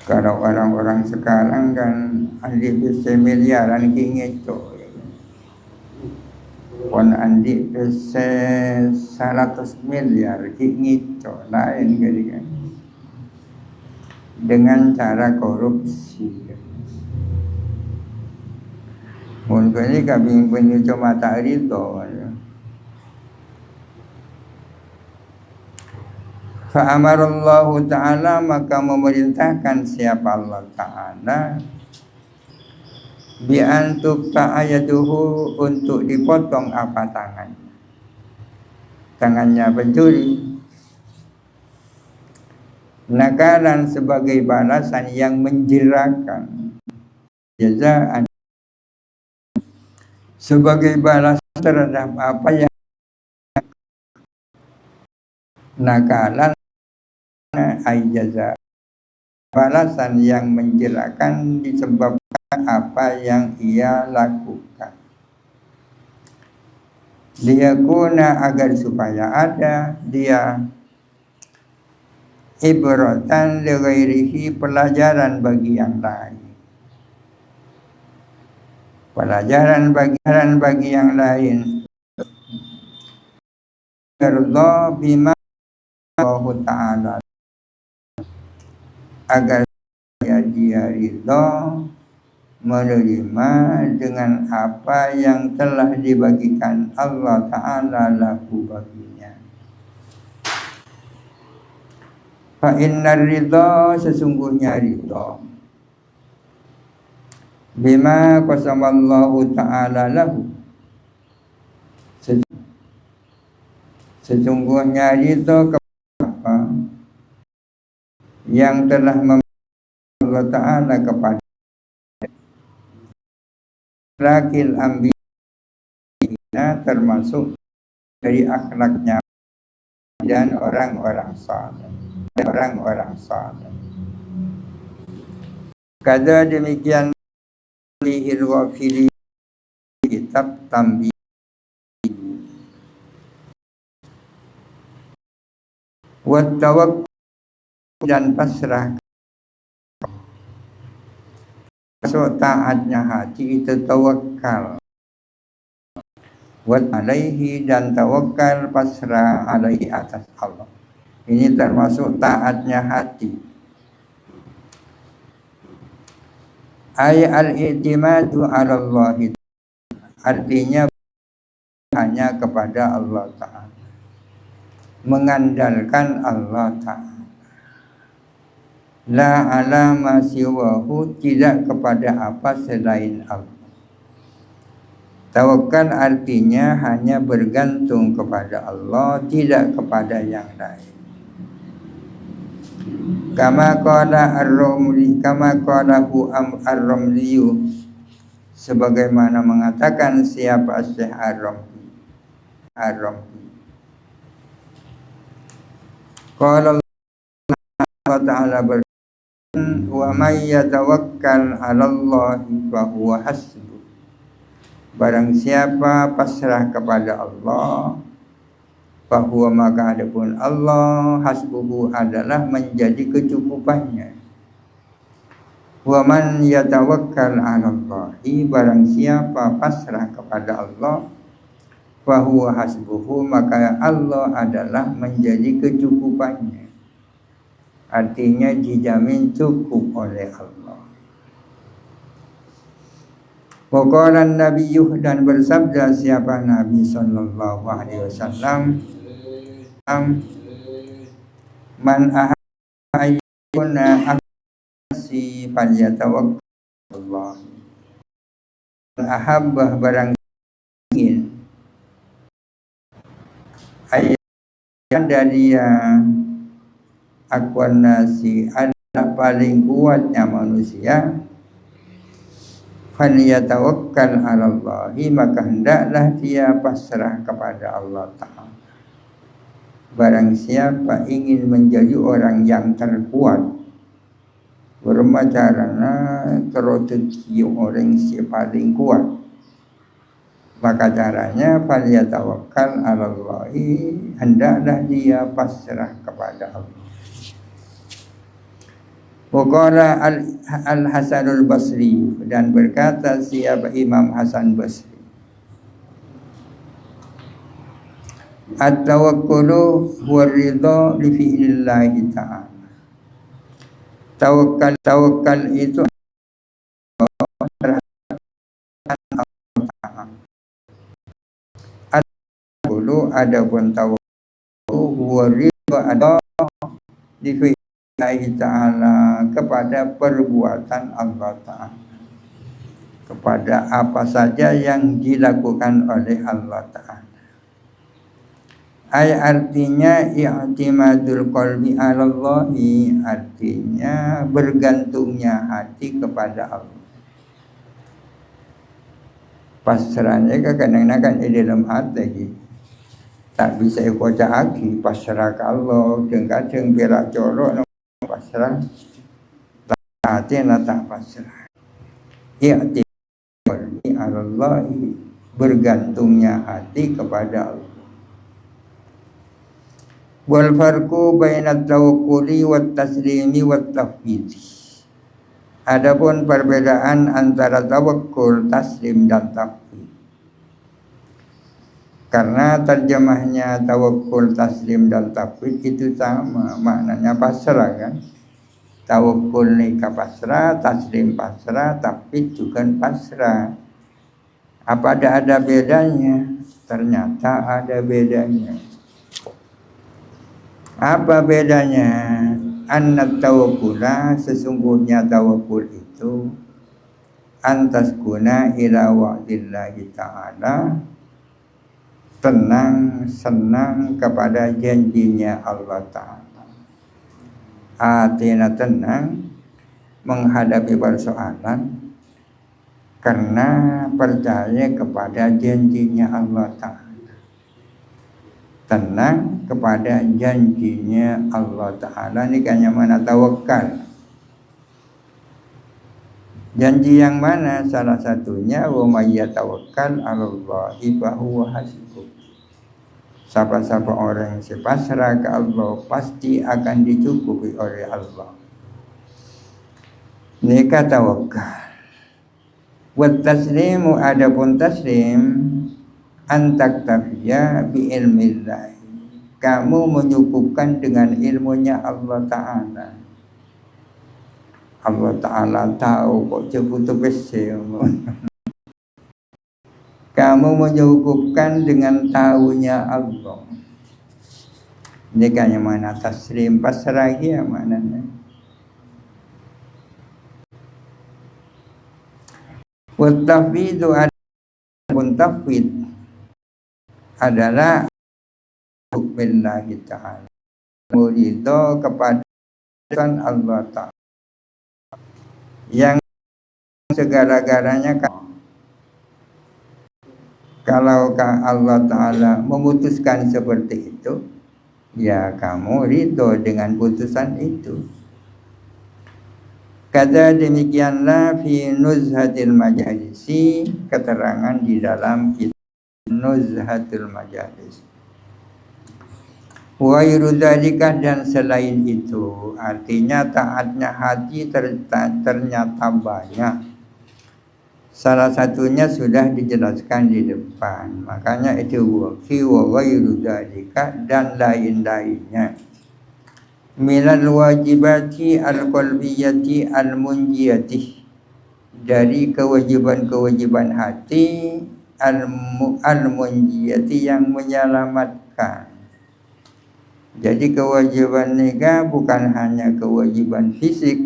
Speaker 1: Kalau orang-orang sekarang kan ahli bisa miliaran kini itu, pun andi bisa 100 miliar kini itu lain kan, dengan cara korupsi. Mungkin ini kami punya cuma tak ridho. Fa'amarallahu ta'ala, maka memerintahkan siapa Allah ta'ala bi'antuk ta'ayaduhu, untuk dipotong apa tangannya pencuri, nakalan sebagai balasan yang menjerakan, jazaan sebagai balasan terhadap apa yang nakalan ay jaza, balasan yang menjerakan disebabkan apa yang ia lakukan. Dia guna agar supaya ada dia ibratan li ghairihi, pelajaran bagi yang lain. Pelajaran bagi yang lain. Ridha bima Allah ta'ala, agar dia ridha menerima dengan apa yang telah dibagikan Allah ta'ala lahu baginya. Fa innar ridha, sesungguhnya ridha, bima qasamallahu ta'ala lahu, sesungguhnya ridha kepada yang telah memberi Allah ta'ala kepada akhlakil anbiya, termasuk dari akhlaknya dan orang-orang saleh. Kata demikian Al-Ghafili, kitab Tanbih. Wa tawakkul, dan pasrah, masuk taatnya hati itu tawakal. Wa alaihi, dan tawakal pasrah alaihi, atas Allah. Ini termasuk taatnya hati. Ay al-i'timadu 'ala Allah, artinya hanya kepada Allah Ta'ala, mengandalkan Allah Ta'ala. La ala ma siwahu, tidak kepada apa selain Allah. Tawakal artinya hanya bergantung kepada Allah, tidak kepada yang lain. Kama qala ar-Ramli, kama qalahu ar-Ramli, sebagaimana mengatakan siapa Syekh ar-Ramli. Qala Allah Ta'ala berfirman, wa may yatawakkal 'ala Allah fa huwa hasbuh, barang siapa pasrah kepada Allah, bahwa maka adapun Allah, hasbuhu, adalah menjadi kecukupannya. Wa man yatawakkal 'ala Allah, barang siapa pasrah kepada Allah, bahwa hasbuhu, maka Allah adalah menjadi kecukupannya. Artinya dijamin cukup oleh Allah. Wa qala an-nabiy, dan bersabda siapa Nabi sallallahu alaihi wasallam, man ahayyuna aksi falyatawakkal Allah. Ahabbah, barang ingin ayat dari aqwan nasi, adalah paling kuatnya manusia, falyatawakkal 'ala Allahi, maka hendaklah dia pasrah kepada Allah Ta'ala. Barang siapa ingin menjadi orang yang terkuat, bermacarana terotut orang si paling kuat, maka caranya falyatawakkal 'ala Allahi, hendaklah dia pasrah kepada Allah. Waqala Al-Hasanul Basri, dan berkata siapa Imam Hasan Basri, at-tawakkulu huwa ridha li fi'lillahi ta'ala. Tawakal itu at-tawakkulu, adapun tawakkul huwa ridha ada li fi'lillahi ta'ala, kepada perbuatan Allah Ta'ala, kepada apa saja yang dilakukan oleh Allah Ta'ala. Artinya i'timadul qalbi 'ala Allahi, artinya bergantungnya hati kepada Allah. Pasrahnya kadang-kadang kan di dalam hati, tak bisa ikut hati pasrah ke Allah, kadang berak corok pasrah, hati tak pasrah. I'timadul qalbi 'ala Allahi, bergantungnya hati kepada Allah. Wal farqu bainat tawakkuli wat taslimi wat tafwid. Adapun perbedaan antara tawakkul, taslim dan tafwid. Karena terjemahnya tawakkul, taslim dan tafwid itu sama, maknanya pasrah kan. Tawakkul nikah pasrah, taslim pasrah, tafwid juga pasrah. Apa ada bedanya? Ternyata ada bedanya. Apa bedanya? Annat tawakkula, sesungguhnya tawakkul itu antas guna ila wa'dillahi ta'ala, tenang, senang kepada janjinya Allah Ta'ala. Artinya tenang menghadapi persoalan karena percaya kepada janjinya Allah Ta'ala. Tenang kepada janjinya Allah Ta'ala. Ini kan yang mana tawakal. Janji yang mana? Salah satunya wa may yatawakkal 'alallahi fahuwa hasbuh. Siapa-siapa orang yang pasrah ke Allah pasti akan dicukupi oleh Allah. Ini kata tawakal. Wa taslimu, adapun taslim, antak tafiya bi ilmillah, kamu menyukupkan dengan ilmunya Allah Ta'ala. Allah Ta'ala tahu kok sebut besar. Kamu menyukupkan dengan tahunya Allah. Ini kan yang mana taslim, pasrah ya maknanya. Wa tafwidu, adapun tafwid adalah billahi ta'ala, muridho kepada Allah Ta'ala yang segala-galanya. Kalau Allah Ta'ala memutuskan seperti itu, ya kamu ridho dengan putusan itu. Kata demikianlah fi Nuzhatil Majalisi, keterangan di dalam kitab Nuzhatul Majalis. Wa yurudalika, dan selain itu, artinya taatnya hati ternyata banyak. Salah satunya sudah dijelaskan di depan. Makanya itu wa yurudalika dan lain-lainnya. Minal wajibati al-qalbiyati al-munjiyati, dari kewajiban-kewajiban hati al-munjiyati, yang menyelamatkan. Jadi kewajiban nikah bukan hanya kewajiban fisik,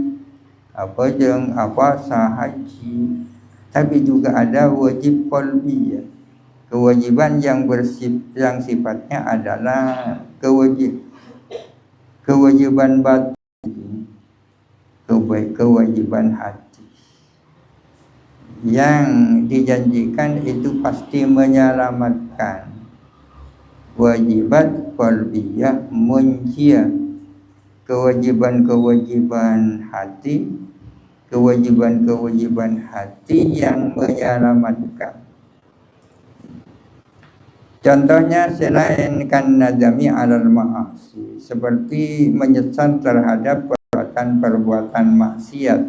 Speaker 1: apa sah haji, tapi juga ada wajib qalbiyah, kewajiban yang sifatnya adalah kewajiban batin, kewajiban hati. Yang dijanjikan itu pasti menyelamatkan. Wajibat qalbiyah munjiyah, kewajiban-kewajiban hati, kewajiban-kewajiban hati yang menyelamatkan. Contohnya selain kan nadami alal ma'asi, seperti menyesal terhadap perbuatan maksiat.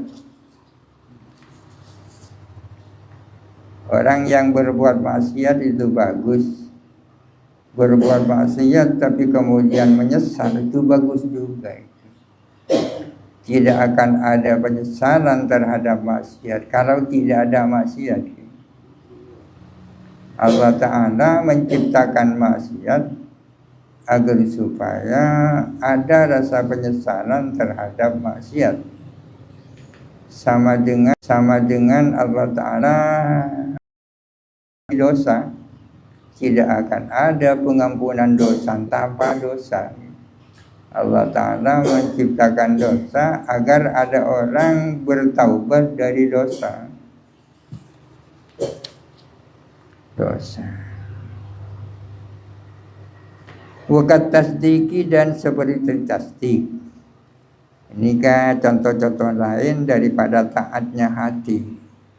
Speaker 1: Orang yang berbuat maksiat itu bagus. Berbuat maksiat tapi kemudian menyesal itu bagus juga. Tidak akan ada penyesalan terhadap maksiat kalau tidak ada maksiat. Allah Ta'ala menciptakan maksiat agar supaya ada rasa penyesalan terhadap maksiat. Sama dengan Allah Ta'ala dosa, tidak akan ada pengampunan dosa tanpa dosa. Allah Ta'ala menciptakan dosa agar ada orang bertaubat dari dosa. Wakat tasdiki dan seperti tasdik. Ini kan contoh-contoh lain daripada taatnya hati.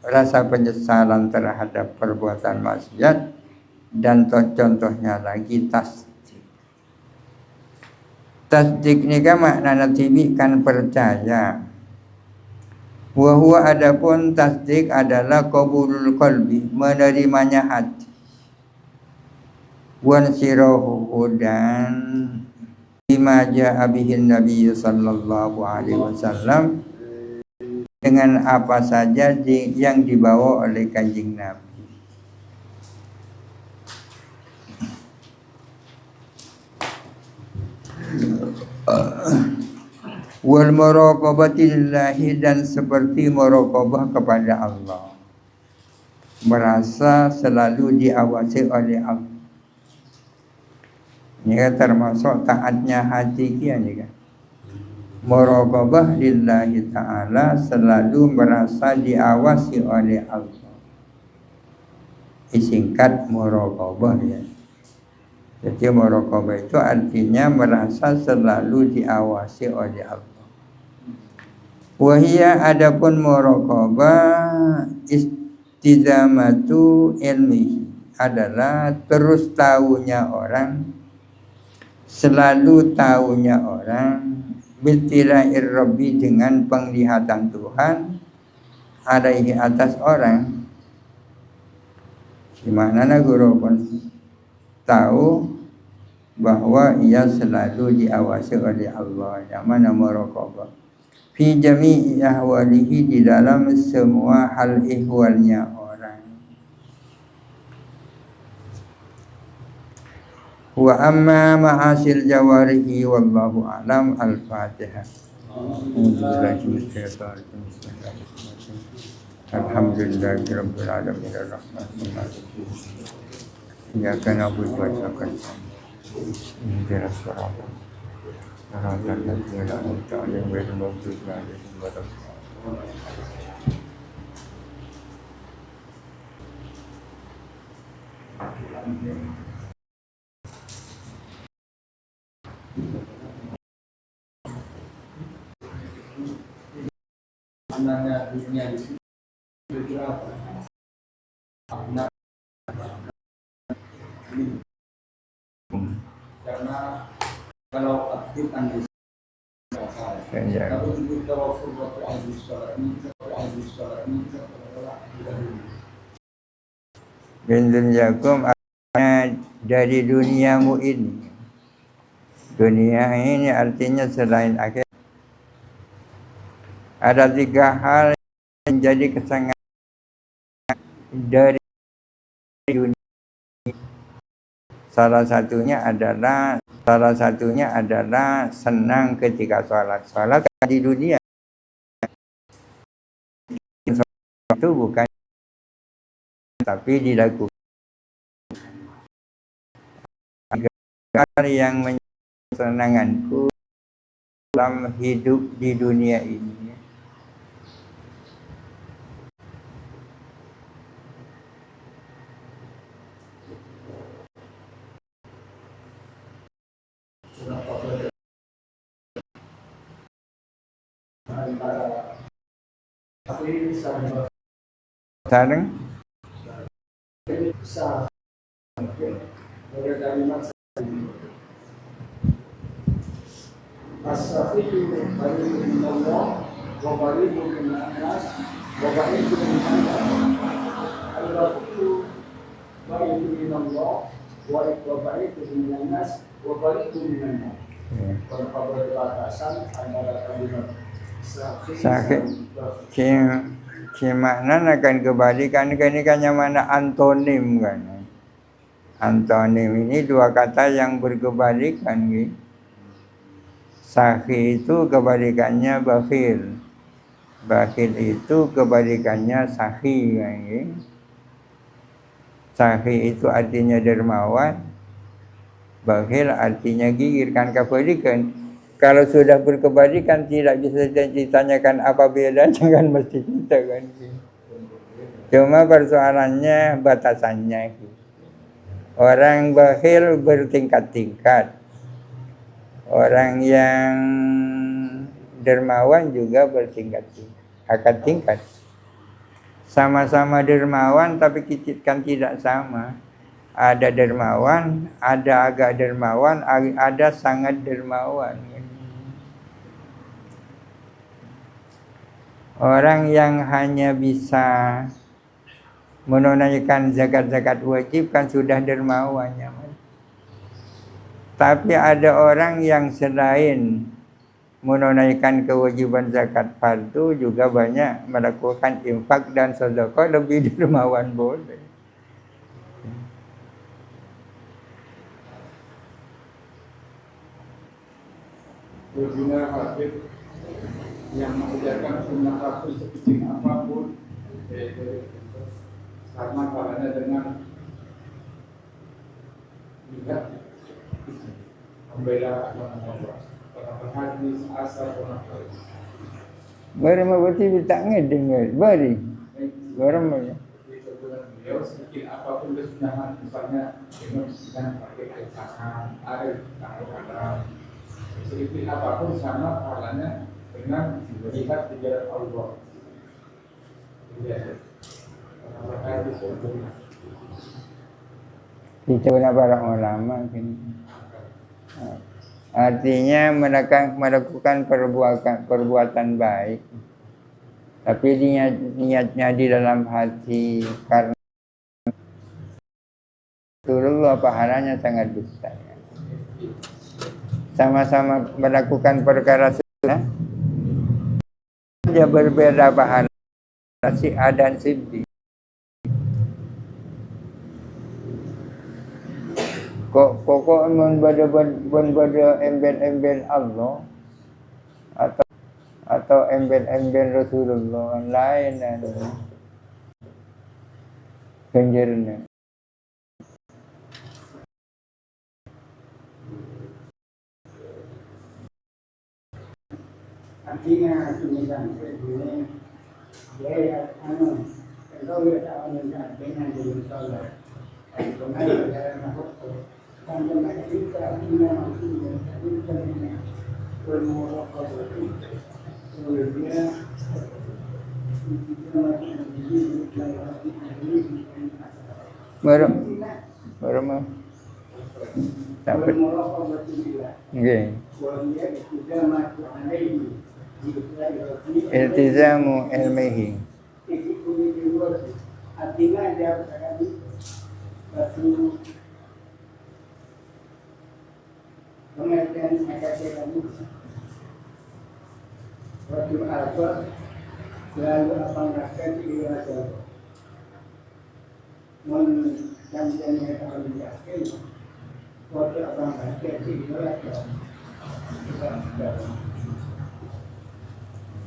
Speaker 1: Rasa penyesalan terhadap perbuatan maksiat, dan contohnya lagi tasdik. Tasdik ini kan maknanya kan percaya. Wahwa adapun tasdik adalah qabulul qalbi, menerimanya hati. Wan sirahu dan bima ja'a bihin Nabi sallallahu alaihi wasallam, dengan apa saja yang dibawa oleh Kanjeng Nabi. Wal muraqabatillahi, dan seperti muraqabah kepada Allah, merasa selalu diawasi oleh Allah. Ini kan termasuk taatnya hati kian kan. Muraqabah lillahi ta'ala, selalu merasa diawasi oleh Allah. Disingkat muraqabah ya. Jadi muraqabah itu artinya merasa selalu diawasi oleh Allah. Wahia adapun muraqabah istidamatu ilmi, adalah terus tahunya orang, selalu tahunya orang, bitila'ir rabbi, dengan penglihatan Tuhan, alaihi atas orang. Gimana guru pun tahu bahwa ia selalu diawasi oleh Allah. Yang mana muraqabah fi jami'i ahwalihi, di dalam semua hal ihwalnya orang. Wa amma ma'asil jawarihi wallahu a'lam. Al-Fatihah. Alhamdulillahirabbil alamin arrahmanir rahim. Iyyaka na'budu wa iyyaka nasta'in. Ihdinas siratal mustaqim. Ghairil maghdubi 'alaihim waladdallin. Sebenarnya dunia di sini berapa? Karena kalau aktif kan di kalau itu tawafur waktu ahli sholat ini Bindun Yakum, dari duniamu ini. Dunia ini artinya selain akhir. Ada 3 hal yang menjadi kesenangan dari dunia. Salah satunya adalah senang ketika sholat di dunia. Itu bukan, tapi dilakukan agar yang menyenangkanku dalam hidup di dunia ini. Sareng
Speaker 2: As-safiyu bari'un minallah wa bari'un minan nas wa bari'un minan nas. Al-rafiyu bari'un minallah wa bari'un minan nas wa bari'un minan nas. Perbatasan antara kalimat
Speaker 1: sakit makna akan kebalikan ini kan yang mana antonim kan. Antonim ini dua kata yang berkebalikan gitu. Sakhi itu kebalikannya bakhil. Bakhil itu kebalikannya sakhi kan gitu. Sakhi itu artinya dermawan. Bakhil artinya gigir kan kebalikan. Kalau sudah berkebalikan tidak bisa ditanyakan apa bedanya kan mesti kita kan. Cuma persoalannya batasannya. Orang bakhil bertingkat-tingkat. Orang yang dermawan juga bertingkat-tingkat. Tingkat. Sama-sama dermawan tapi kan tidak sama. Ada dermawan, ada agak dermawan, ada sangat dermawan. Orang yang hanya bisa menunaikan zakat-zakat wajib kan sudah dermawannya. Tapi ada orang yang selain menunaikan kewajiban zakat fardu juga banyak melakukan infak dan sedekah, lebih dermawan boleh.
Speaker 2: berbina hadis yang mengajarkan sunnah Rasul sekecil apapun, karena caranya dengan lihat membela agama Allah. Orang hadis asal orang
Speaker 1: Bari mabati tak ngedeng bari. Garam ya.
Speaker 2: beliau sedikit apapun kesunahan, misalnya dengan pakai tangan, air, tangan, sedikit apapun sama pahalanya dengan melihat di jalan Allah.
Speaker 1: Dicoba para ulama ini. Artinya melakukan perbuatan baik, tapi niatnya di dalam hati karena Rasulullah pahalanya sangat besar. Sama-sama melakukan perkara sunnah, dia berbeda pahala si A dan si B. Kok mun bada embel-embel Allah atau embel-embel Rasulullah lain ganjarnya.
Speaker 2: Artinya demikian ini dia kalau dia tak mendengar dengan salah dengan jalan Tanda kita punya maksudnya, kita punya bermurah itu, sebenarnya
Speaker 1: baru mah dapat. Nggih. Iltizamu ilmihi.
Speaker 2: Artinya dia berkata pengertian agak waktu apa selalu apa rakyat itu ada menjadikannya kalau yakin waktu apa rakyat itu ada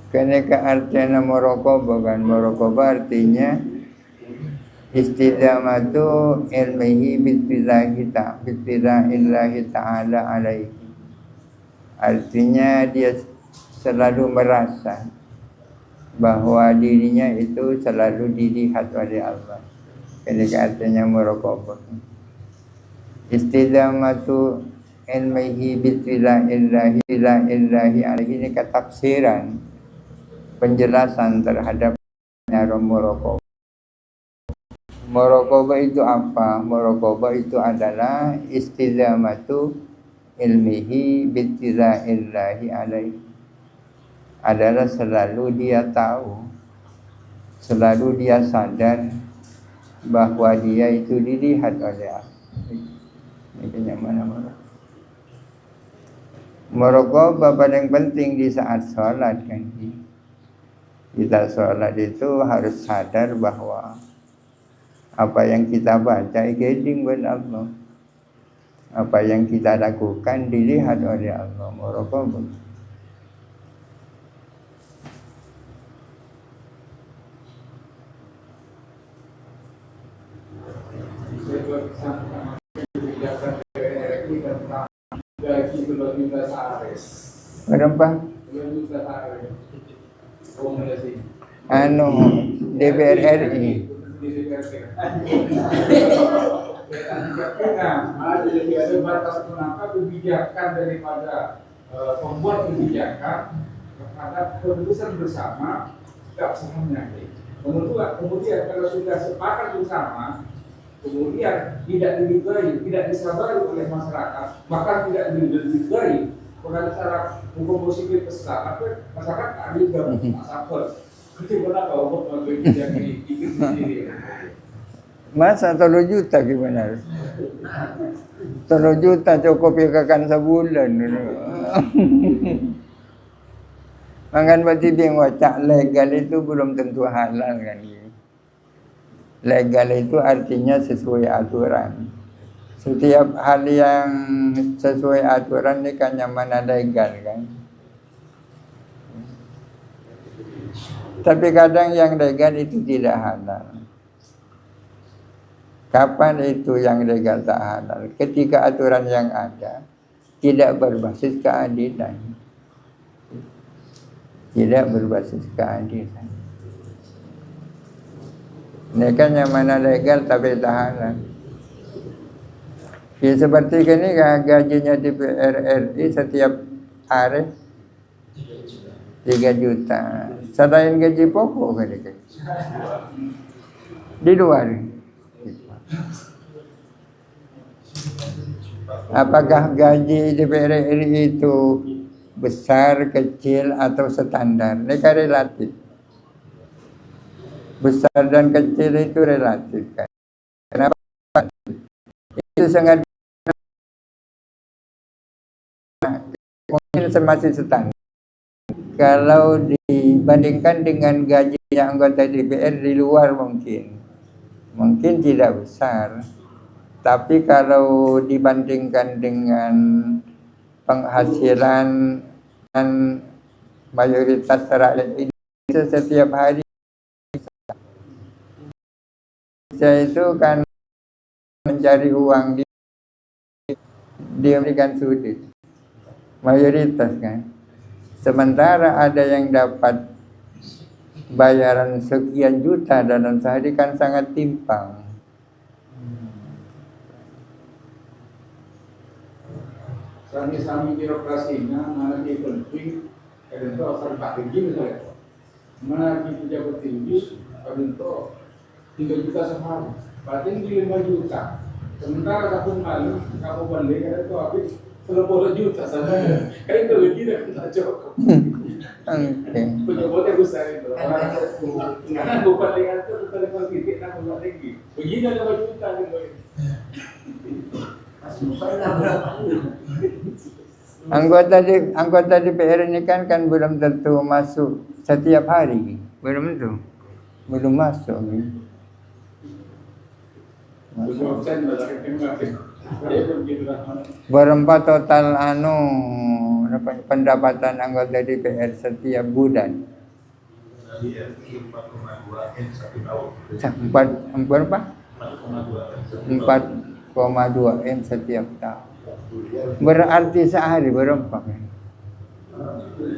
Speaker 1: Kene artinya muraqabah kan, muraqabah artinya istidamatu ilmihi bismillahi ta'ala alaihi. Artinya dia selalu merasa bahwa dirinya itu selalu dilihat oleh Allah. Ini artinya muraqabah. Istidamatu ilmihi bitila illahi alaihi, ini ketafsiran penjelasan terhadap muraqabah. Muraqabah itu apa? Muraqabah itu adalah istidamatu ilmihi bitila illahi alaihi, adalah selalu dia tahu, selalu dia sadar bahwa dia itu dilihat oleh Allah. Ini yang mana? Muraqabah paling penting di saat sholat kan. Kita sholat itu harus sadar bahwa apa yang kita baca igeding buat Allah. Apa yang kita lakukan dilihat oleh Allah. Muraqabah.
Speaker 2: Gaji 2 juta sehari.
Speaker 1: Berapa?
Speaker 2: 2 juta sehari.
Speaker 1: DPR RI.
Speaker 2: Ada batas menangkap kebijakan daripada pembuat kebijakan terhadap keputusan bersama tidak semuanya. Kemudian kalau sudah sepakat bersama, kemudian tidak dihargai, tidak disabari oleh masyarakat, bahkan tidak dihargai pada cara hukum positif besar, masyarakat ada juga masyarakat. Bagaimana kalau mau yang ikut sendiri?
Speaker 1: Masa 3 juta gimana? 3 juta cukup ikan sebulan. Makan berarti dia wacak legal itu belum tentu halal kan. Legal itu artinya sesuai aturan. Setiap hal yang sesuai aturan ini kan yang mana legal kan. Tapi kadang yang legal itu tidak halal. Kapan itu yang legal tak halal? Ketika aturan yang ada tidak berbasis keadilan. Tidak berbasis keadilan. Ini kan yang mana legal tapi tak halal. Ya, seperti ini gajinya DPR RI setiap hari 3 juta. Selain gaji pokok kan itu. Di luar. Apakah gaji DPR RI itu besar, kecil atau standar? Ini kan relatif. Besar dan kecil itu relatif kan. Kenapa? Itu sangat mungkin masih standar. Kalau dibandingkan dengan gaji anggota DPR di luar mungkin tidak besar. Tapi kalau dibandingkan dengan penghasilan dan mayoritas rakyat Indonesia setiap hari, saya itu kan mencari uang dia berikan sulit mayoritas kan. Sementara ada yang dapat bayaran sekian juta dalam sehari kan sangat timpang.
Speaker 2: Sami birokrasinya mana di penting, kadang itu asal tak tinggi misalnya. Mana di pejabat tinggi, kadang itu 3 juta sehari, paling di 5 juta. Sementara tahun lalu kamu balik kadang itu habis 30 juta saja. Kan itu lagi dah tak cukup. Pejabatnya besar itu. Karena bukan dengan itu bukan dengan titik nak buat lagi. Begini 5 juta gitu.
Speaker 1: Anggota DPR ini kan belum tentu masuk setiap hari, belum masuk. Berapa total pendapatan anggota DPR setiap bulan? 4,2 M setiap tahun. Berarti sehari berapa kan?
Speaker 2: Satu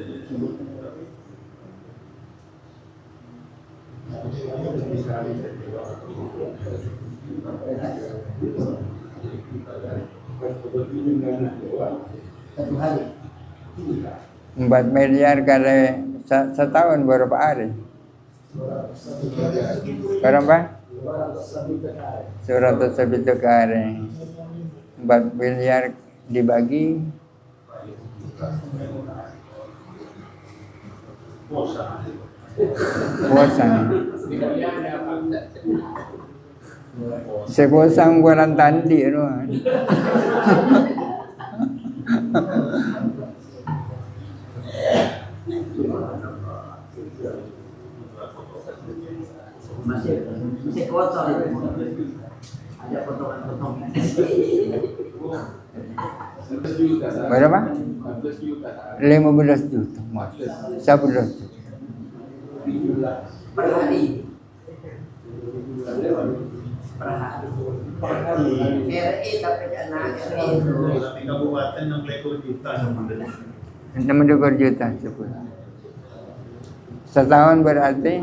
Speaker 2: hari.
Speaker 1: 4 miliar kali setahun berapa hari? Berapa? 100 hari. 4 miliar dibagi puasa. Sepusang bulan tandi no.
Speaker 2: Masih kotor itu. Ada potongan-potongan.
Speaker 1: Berapa? 15 juta. 11 juta.
Speaker 2: Per hari. Per hari. RI tapi anak RI itu.
Speaker 3: Kabupaten 60 juta sebenarnya.
Speaker 1: 60 juta sepuluh. Setahun berarti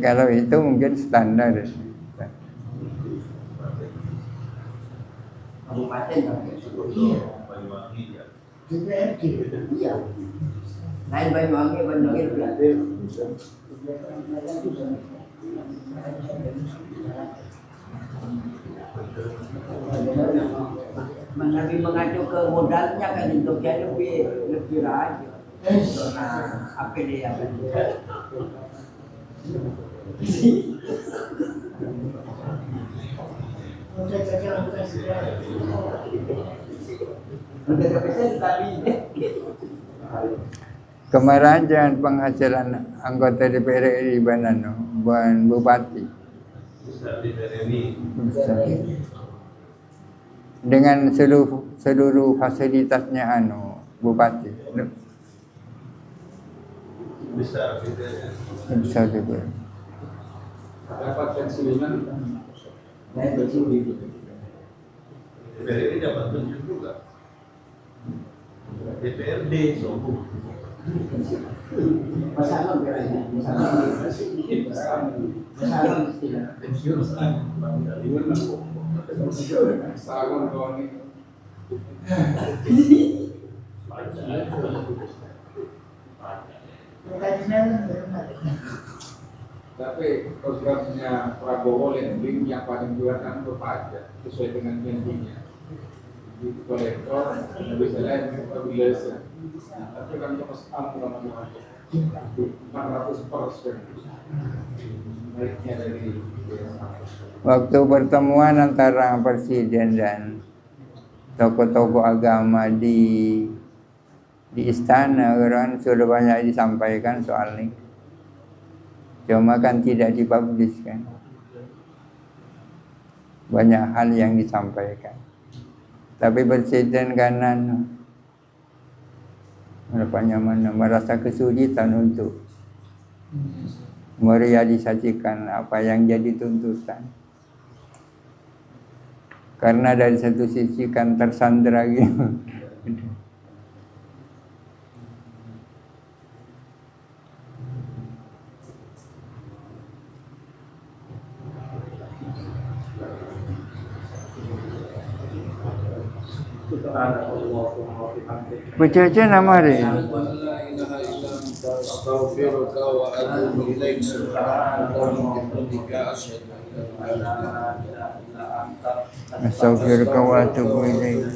Speaker 1: kalau itu mungkin standar.
Speaker 2: Kabupaten DPRD. Iya. Lain Banyuwangi, Banyuwangi berarti. Lebih mengacu ke modalnya kan untuk yang lebih rajin. Nah, apa dia yang
Speaker 1: Kemarahan penghasilan anggota DPR RI Banano, bukan bupati. Bisa. Dengan seluruh fasilitasnya bupati. Bisa juga.
Speaker 3: Dapat pensiunan.
Speaker 2: naik bersih
Speaker 3: DPR ini dapat pensiun juga. DPRD sombong.
Speaker 2: pasangan berarti pasangan
Speaker 3: Pensiun
Speaker 4: Sagon kawan ini. Tapi programnya Prabowo landing yang paling jual kan berpajak sesuai dengan janjinya. Di kolektor bisa lain stabilisasi. Tapi kan terus angka 400% naiknya dari
Speaker 1: Waktu pertemuan antara presiden dan tokoh-tokoh agama di istana, orang sudah banyak disampaikan soal ini. Cuma kan tidak dipubliskan. Banyak hal yang disampaikan. Tapi presiden kanan merasa kesulitan untuk merealisasikan apa yang jadi tuntutan. Karena dari satu sisi kan tersandra gitu. Baca aja nama hari.
Speaker 4: Astaghfiruka wa atubu ilaik.
Speaker 1: Astaghfiruka wa atubu ilaik.